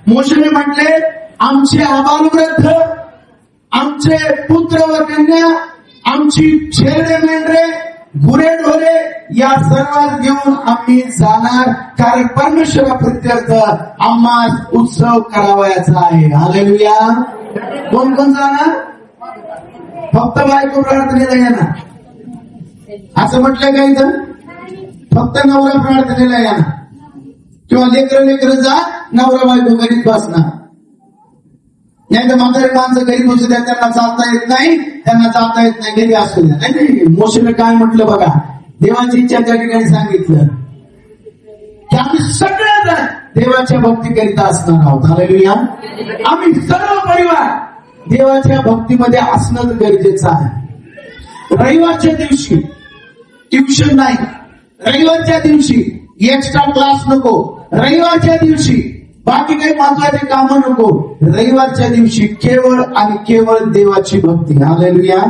मोशेने म्हटले, आमचे आबालवृद्ध, आमचे पुत्र व कन्या, आमची शेरडे मेंढरे, गुरे ढोरे या सर्वात घेऊन आम्ही जाणार, कारण परमेश्वराप्रित्यर्थ आम्हास उत्सव करावयाचा आहे. हालेलुया. कोण कोण जाणार? फक्त बायको प्रार्थनेला येणार असं म्हटलं का इथं? फक्त नवरा प्रार्थनेला येणार किंवा लेकर जा, नवरा बायको घरीच बसणार. नाही तर म्हातारे माणसं घरी बसू द्या, त्यांना चालता येत नाही, घरी असू द्या. नाही, मोशेने काय म्हटलं बघा, देवाची इच्छा त्या ठिकाणी सांगितलं की आम्ही सगळेजण देवाच्या भक्तीकरिता असणार आहोत. हालेलुया. आम्ही सर्व परिवार देवाच्या भक्तीमध्ये असणं गरजेचं आहे. रविवारच्या दिवशी ट्युशन नाही, रविवारच्या दिवशी एक्स्ट्रा क्लास नको, रविवारच्या दिवशी बाकी काही महत्वाचे कामं नको, रविवारच्या दिवशी केवळ आणि केवळ देवाची भक्ती. हालेलुया.